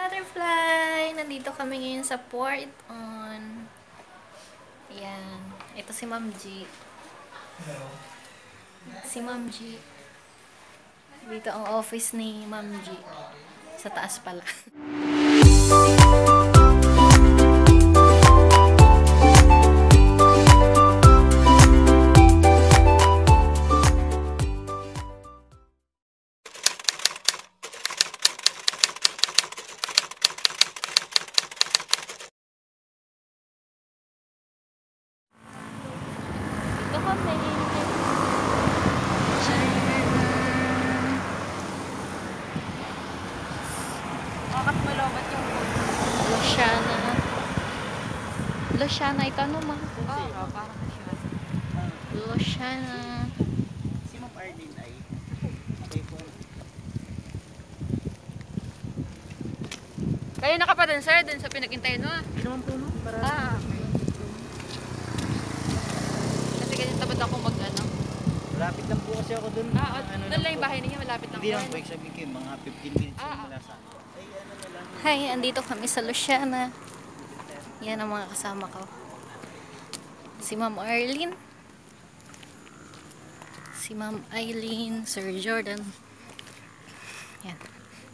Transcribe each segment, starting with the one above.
butterfly! Nandito kami ngayon sa Port on. Ayan. Ito si Ma'am G. Si Ma'am G. Dito ang office ni Ma'am G. Sa taas pala. Ito kami. Makakapulobot yung Luciana. Luciana, ito ano ma? Oo, parang siya. Luciana. Si Ma'am Arlene ay okay po. Kayo na ka pa dun, sir? Dun sa pinag-intayin mo? Hindi naman po, no? Para Kasi ganyan tabad ako mag-ano. malapit lang po kasi ako dun. Doon lang yung bahay ninyo, malapit lang Hindi po. lang po, sabihin ko mga 15 minutes yung mula sa akin. Ay, ano na lang. Hi, andito kami sa Luciana. Yan ang mga kasama ko. Si Ma'am Arlene. Si Ma'am Eileen, Sir Jordan. Yan.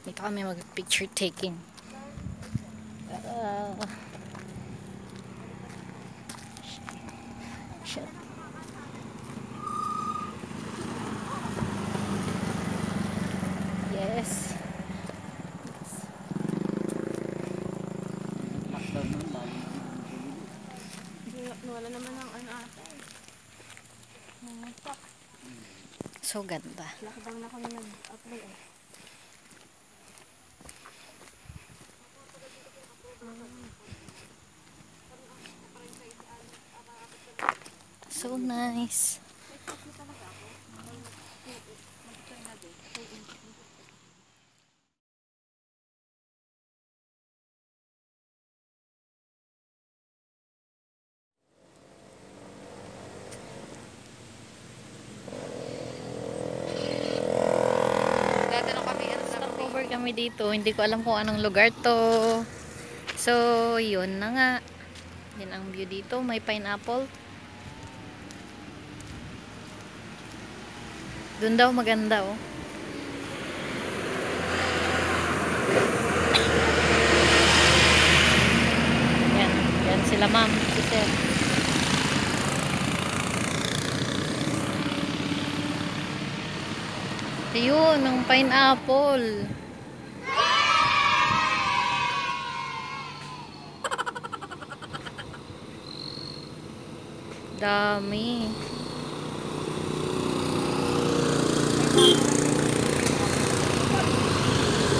Dito kami mag-picture taking. Shit. Yes. Lockdown naman, lalo na. Wala naman ang ano ata. So ganda. Lockdown na kami nag-apply eh. So nice. Tatanong kami, ano sa Stopover kami dito. Hindi ko alam kung anong lugar to. So, yun na nga. Yan ang view dito. May pineapple. Doon daw maganda, oh. Yan. Yan sila, ma'am. Si sir. Ayun, ang pineapple. Dami.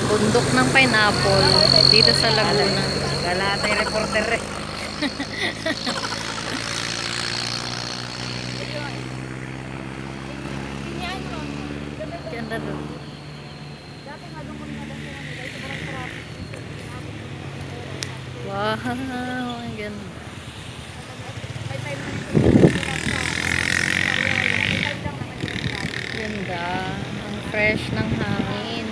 Bundok ng pineapple dito sa Laguna. Kala tayo reporter eh. Ganda doon. Wow, ang ganda. Ganda. Ang fresh ng hangin.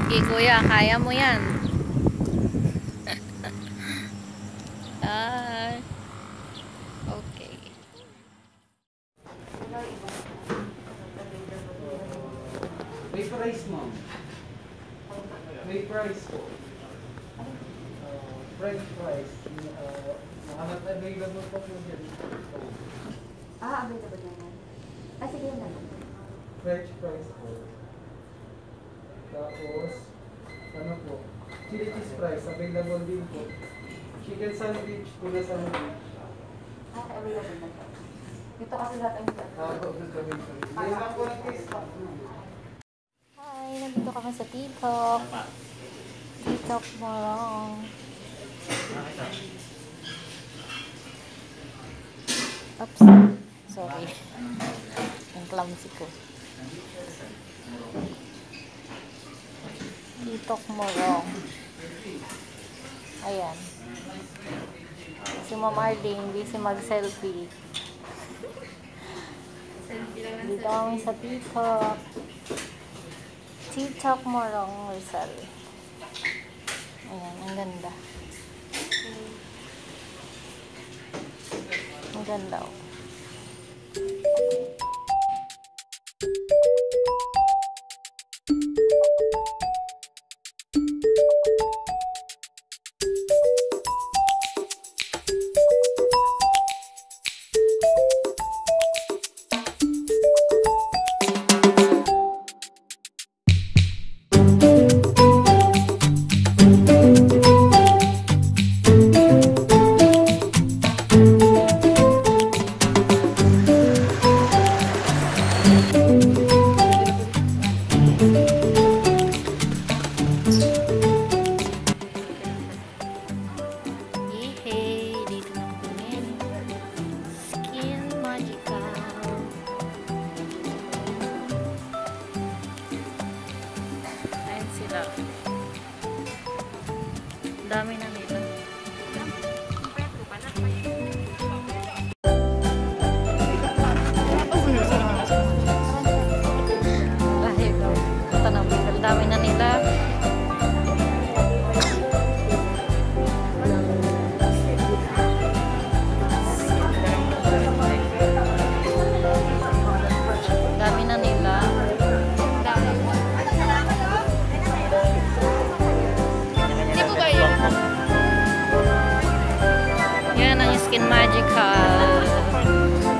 Okay, kuya, kaya mo yan. Ay. Okay. May price, ma'am. May price po. French fries. Mahanap available po po dyan. Available naman. Sige yun naman. French fries po. Tapos, ano po? Chili cheese fries. Available din po. Chicken sandwich, tuna sandwich. Available na po. Ito kasi lahat ang Available. May lang po ng case pa. Hi, nandito kami sa TikTok. TikTok mo lang. Oops. Sorry. Ang clumsy ko. TikTok mo wrong. Ayan. Si Ma'am Arlene, busy mag-selfie. Dito kami sa TikTok. TikTok mo wrong, Rizal. Ayan, ang ganda. Ang ganda, oh. Yehey! Dito na kami. Skin Magical. Ayan sila. Dami na nila. Lahir daw. Ito na, dami na nila. Dami na nila. Hindi po ba yun? Yan ang Skin Magical.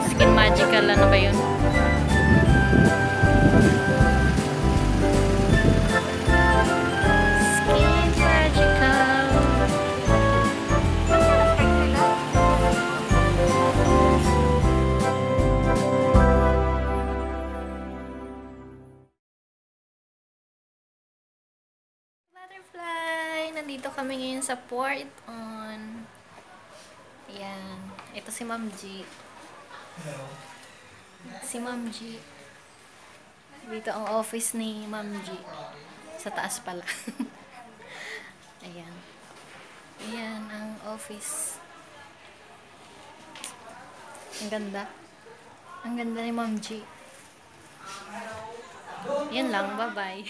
Skin Magical, ano ba yun? Skin Magical. Butterfly! Nandito kami ngayon sa Port on. Ayan. Ito si Ma'am G. Si Ma'am G. Dito ang office ni Ma'am G. Sa taas pala. Ayan. Ayan ang office. Ang ganda. Ang ganda ni Ma'am G. Yan lang. Bye-bye.